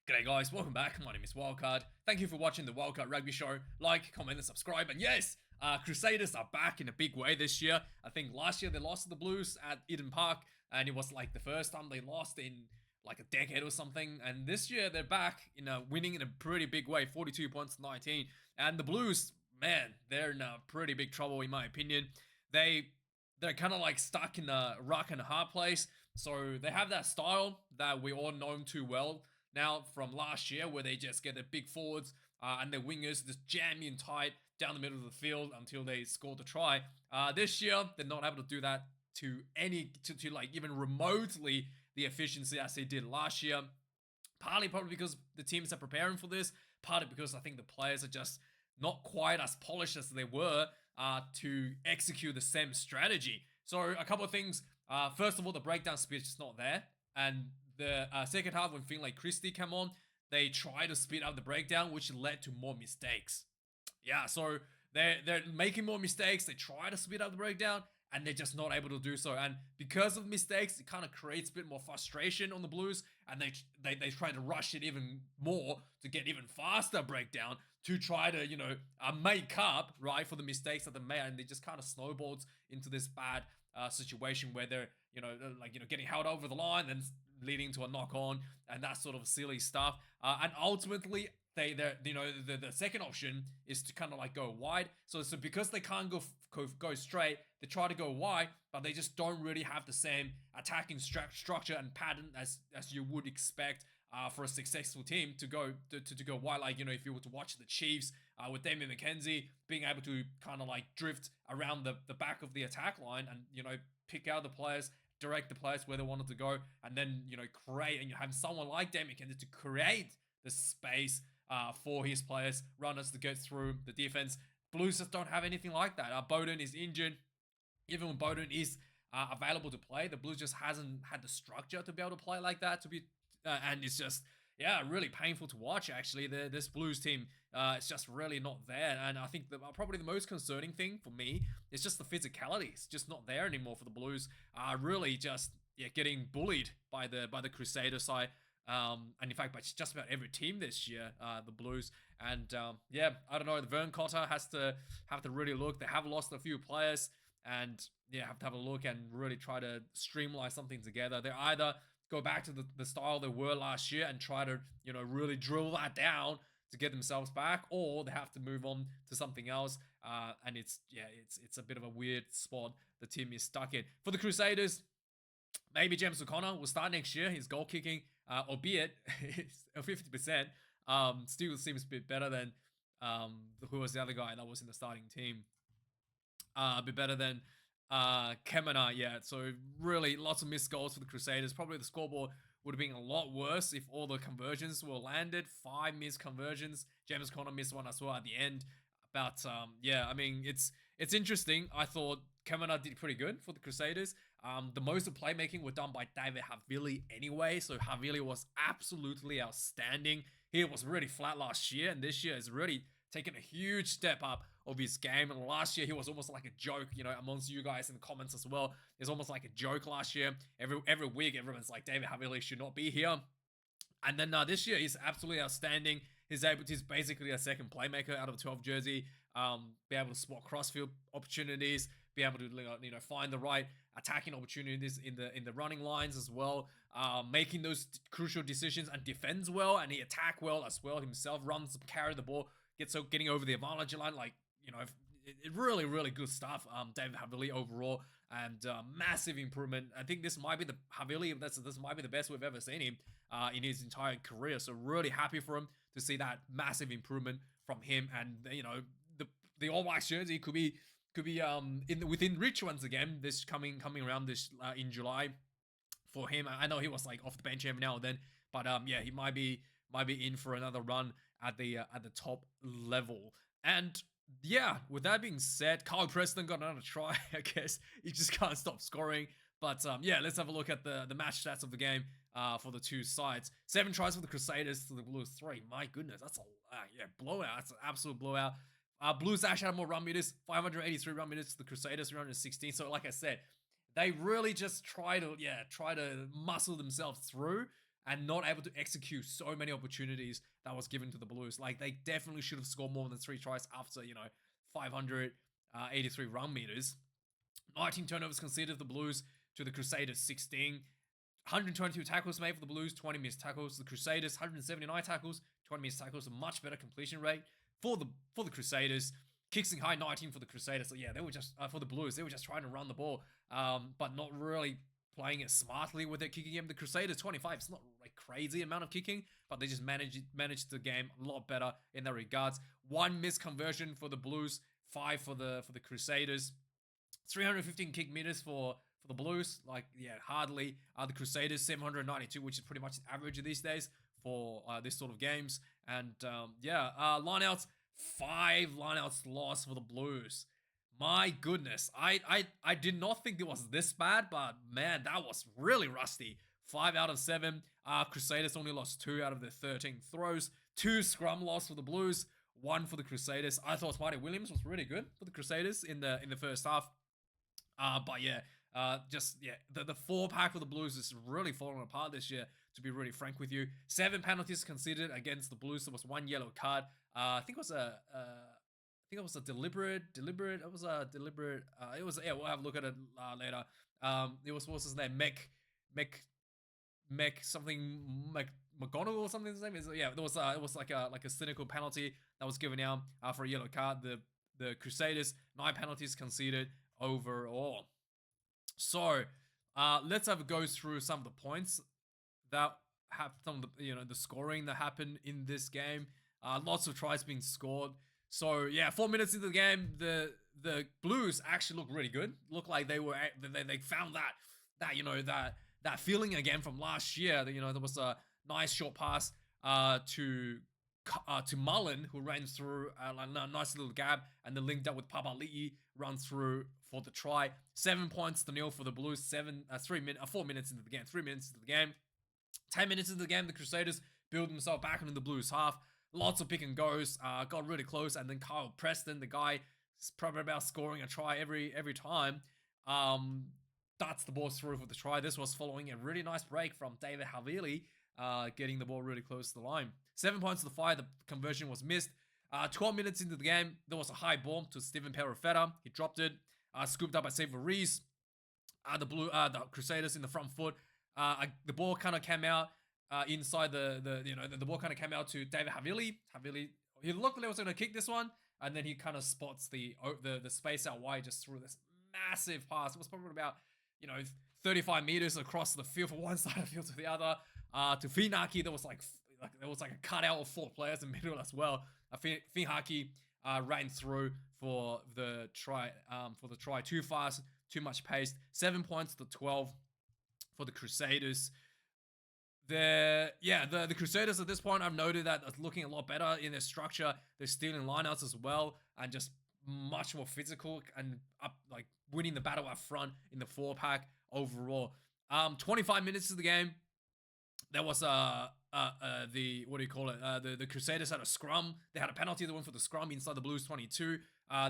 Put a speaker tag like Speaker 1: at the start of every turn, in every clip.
Speaker 1: G'day guys, welcome back. My name is Wildkard. Thank you for watching the Wildkard Rugby Show. Like, comment, and subscribe. And yes, Crusaders are back in a big way this year. I think last year they lost to the Blues at Eden Park, and it was like the first time they lost in like a decade or something. And this year they're back, winning in a pretty big way, 42 points to 19. And the Blues, man, they're in a pretty big trouble in my opinion. They're kind of like stuck in a rock and a hard place. So they have that style that we all know too well now from last year, where they just get their big forwards and their wingers just jam in tight down the middle of the field until they score the try. This year, they're not able to do that to like even remotely the efficiency as they did last year. Partly probably because the teams are preparing for this. Partly because I think the players are just not quite as polished as they were to execute the same strategy. So a couple of things. First of all, the breakdown speed is just not there. And the second half, when Finlay Christie came on, they tried to speed up the breakdown, which led to more mistakes. Yeah, so they're making more mistakes. They try to speed up the breakdown, and they're just not able to do so. And because of mistakes, it kind of creates a bit more frustration on the Blues, and they try to rush it even more to get even faster breakdown to try to make up right for the mistakes that they made, and they just kind of snowballs into this bad situation where they're getting held over the line and leading to a knock on and that sort of silly stuff. And ultimately, the second option is to kind of like go wide. So because they can't go straight, they try to go wide, but they just don't really have the same attacking structure and pattern as you would expect for a successful team to go wide. Like if you were to watch the Chiefs with Damian McKenzie being able to kind of like drift around the back of the attack line and pick out the players, direct the players where they wanted to go, and then create, and you have someone like Damian McKenzie to create the space for his players, runners to get through the defense. Blues just don't have anything like that. Bowden is injured. Even when Bowden is available to play, the Blues just hasn't had the structure to be able to play like that. And it's just really painful to watch. Actually, this Blues team, it's just really not there. And I think probably the most concerning thing for me is just the physicality. It's just not there anymore for the Blues. Really just getting bullied by the Crusader side. And in fact, by just about every team this year, the Blues. And I don't know. The Vern Cotter have to really look. They have lost a few players, and have to have a look and really try to streamline something together. They're either go back to the style they were last year and try to really drill that down to get themselves back, or they have to move on to something else. And it's a bit of a weird spot the team is stuck in. For the Crusaders, maybe James O'Connor will start next year. His goal kicking, albeit it's 50%, still seems a bit better than who was the other guy that was in the starting team. A bit better than Kemena, so really lots of missed goals for the Crusaders. Probably the scoreboard would have been a lot worse if all the conversions were landed. 5 missed conversions. James Conner missed one as well at the end. But I mean, it's interesting. I thought Kemena did pretty good for the Crusaders. The most of playmaking were done by David Havili anyway, so Havili was absolutely outstanding. He was really flat last year, and this year has really taken a huge step up of his game. And last year he was almost like a joke, amongst you guys in the comments as well. It's almost like a joke last year. Every week everyone's like, David Havili should not be here. And then this year he's absolutely outstanding. He's basically a second playmaker out of the 12 jersey. Be able to spot crossfield opportunities, be able to find the right attacking opportunities in the running lines as well, making those crucial decisions, and defends well, and he attack well as well himself. Runs, carry the ball, getting over the advantage line, really, really good stuff. David Havili overall, and massive improvement. I think this might be the Havili. This might be the best we've ever seen him in his entire career. So really happy for him to see that massive improvement from him. And the All Blacks jersey could be within reach once again. This coming around this in July for him. I know he was like off the bench every now and then, but he might be in for another run at the top level. And with that being said, Kyle Preston got another try. I guess he just can't stop scoring. But let's have a look at the match stats of the game for the two sides. 7 tries for the Crusaders to the Blues 3. My goodness, that's a blowout. That's an absolute blowout. Blues actually had more run meters, 583 run meters to the Crusaders, 316. So like I said, they really just try to muscle themselves through and not able to execute so many opportunities that was given to the Blues. Like, they definitely should have scored more than 3 tries after, 583 run meters. 19 turnovers conceded the Blues to the Crusaders 16. 122 tackles made for the Blues, 20 missed tackles. The Crusaders 179 tackles, 20 missed tackles, a much better completion rate for the Crusaders. Kicks in high 19 for the Crusaders. So yeah, they were just for the Blues. They were just trying to run the ball, but not really playing it smartly with their kicking game. The Crusaders 25. It's not like crazy amount of kicking, but they just managed the game a lot better in that regards. 1 missed conversion for the Blues, 5 for the Crusaders. 315 kick meters for the Blues. Like, yeah, hardly. The Crusaders 792, which is pretty much the average these days for this sort of games. And lineouts, 5 lineouts lost for the Blues. My goodness, I did not think it was this bad, but man, that was really rusty. 5 out of 7. Crusaders only lost 2 out of their 13 throws. 2 scrum loss for the Blues, 1 for the Crusaders. I thought Marty Williams was really good for the Crusaders in the first half. The 4-pack for the Blues is really falling apart this year, to be really frank with you. 7 penalties considered against the Blues. There was 1 yellow card. I think it was a deliberate. It was a deliberate. We'll have a look at it later. It was, what's his name? McGonagall or something. His name is, yeah. It was like a cynical penalty that was given out for a yellow card. The Crusaders 9 penalties conceded overall. So let's have a go through some of the points that have some of the the scoring that happened in this game. Lots of tries being scored. So yeah, 4 minutes into the game, the Blues actually looked really good. Looked like they found that feeling again from last year. There was a nice short pass to Mullen, who ran through a nice little gap, and then linked up with Papali'i, run through for the try. 7 points to nil for the Blues. 4 minutes into the game. 3 minutes into the game. 10 minutes into the game, the Crusaders build themselves back into the Blues half. Lots of pick and goes. Got really close, and then Kyle Preston, the guy, is probably about scoring a try every time. That's the ball through for the try. This was following a really nice break from David Havili, getting the ball really close to the line. 7 points to the 5. The conversion was missed. 12 minutes into the game, there was a high ball to Stephen Perifetta. He dropped it, scooped up by Save Reese. The Crusaders in the front foot. The ball kind of came out inside the ball kind of came out to David Havili. He looked like he was going to kick this one, and then he kind of spots the space out wide, just threw this massive pass. It was probably about 35 meters across the field from one side of the field to the other. To Finaki, there was like a cutout of 4 players in the middle as well. Finaki ran through for the try. Too fast, too much pace. 7 points to 12 for the Crusaders. The Crusaders at this point, I've noted that are looking a lot better in their structure. They're stealing lineouts as well, and just much more physical and winning the battle up front in the 4-pack overall. 25 minutes of the game, there was the Crusaders had a scrum. They had a penalty that went for the scrum inside the Blues 22.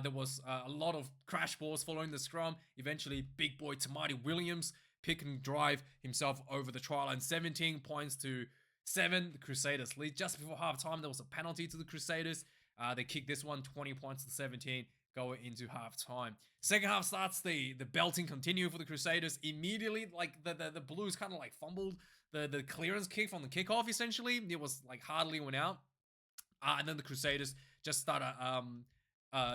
Speaker 1: There was a lot of crash balls following the scrum. Eventually, big boy Tamati Williams pick and drive himself over the try line. 17 points to 7. The Crusaders lead. Just before halftime, there was a penalty to the Crusaders. They kicked this one, 20 points to 17, going into halftime. Second half starts, the belting continue for the Crusaders. Immediately, the Blues kind of fumbled the clearance kick from the kickoff, essentially. It was hardly went out. And then the Crusaders just started,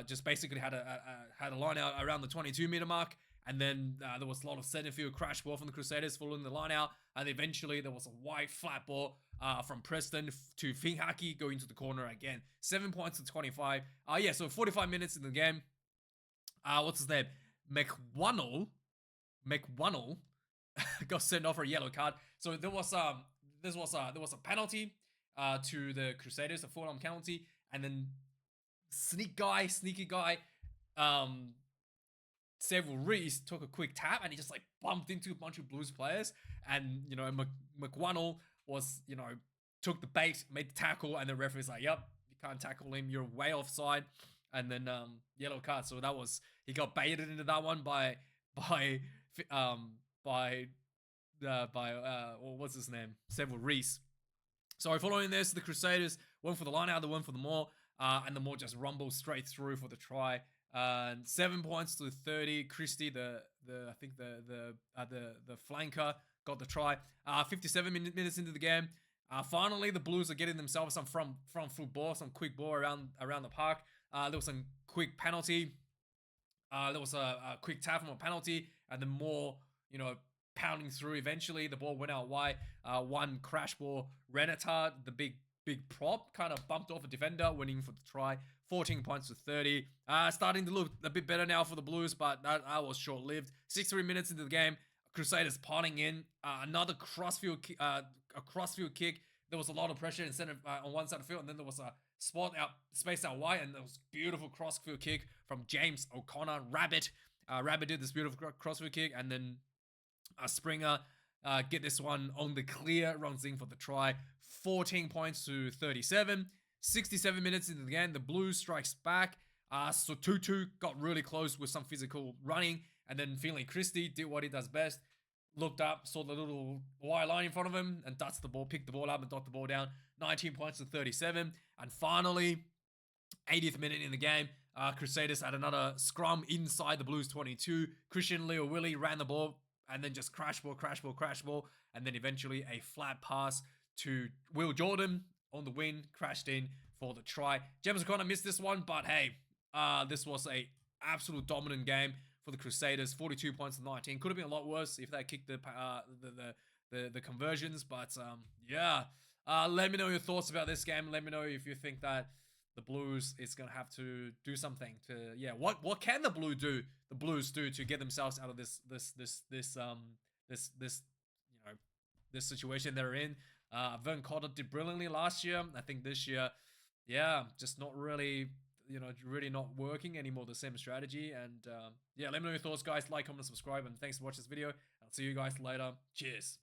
Speaker 1: just basically had a line out around the 22-meter mark. And then there was a lot of center field crash ball from the Crusaders following the line out. And eventually there was a wide flat ball from Preston to Finghaki going to the corner again. 7 points to 25. So 45 minutes in the game. What's his name? McWonnell got sent off for a yellow card. So there was a penalty to the Crusaders, a full-on penalty. And then sneaky guy, Several Reese took a quick tap and he just bumped into a bunch of Blues players, and McWonnell was took the bait, made the tackle, and the referee's like, yep, you can't tackle him, you're way offside, and then yellow card. So he got baited into that one by or what's his name? Several Reese. So following this, the Crusaders went for the line out, they went for the maul, and the maul just rumbled straight through for the try. 7 points to 30. Christie, the flanker, got the try. 57 minutes into the game. Finally, the Blues are getting themselves some front foot ball, some quick ball around the park. There was some quick penalty. There was a quick tap from a penalty, and then more, pounding through. Eventually, the ball went out wide. One crash ball. Rant, the big prop, kind of bumped off a defender, winning for the try. 14 points to 30. Starting to look a bit better now for the Blues, but that was short-lived. 63 minutes into the game, Crusaders piling in. Another crossfield kick. There was a lot of pressure on one side of the field, and then there was a space out wide, and there was beautiful crossfield kick from James O'Connor. Rabbit did this beautiful crossfield kick, and then Springer get this one on the clear, runs in for the try. 14 points to 37. 67 minutes into the game, the Blues strikes back. So Tutu got really close with some physical running, and then Finley Christie did what he does best. Looked up, saw the little wire line in front of him, and picked the ball up and dot the ball down. 19 points to 37. And finally, 80th minute in the game, Crusaders had another scrum inside the Blues 22. Christian Leo Willie ran the ball, and then just crash ball, and then eventually a flat pass to Will Jordan on the win, crashed in for the try. James O'Connor missed this one, but hey, this was a absolute dominant game for the Crusaders. 42 points to 19. Could have been a lot worse if they kicked the conversions, but yeah. Let me know your thoughts about this game. Let me know if you think that the Blues is gonna have to do something to, what can the Blues do to get themselves out of this situation they're in. Vern Cotter did brilliantly last year. I think this year, just not really, really not working anymore, the same strategy. And let me know your thoughts, guys. Like, comment, subscribe, and thanks for watching this video. I'll see you guys later. Cheers.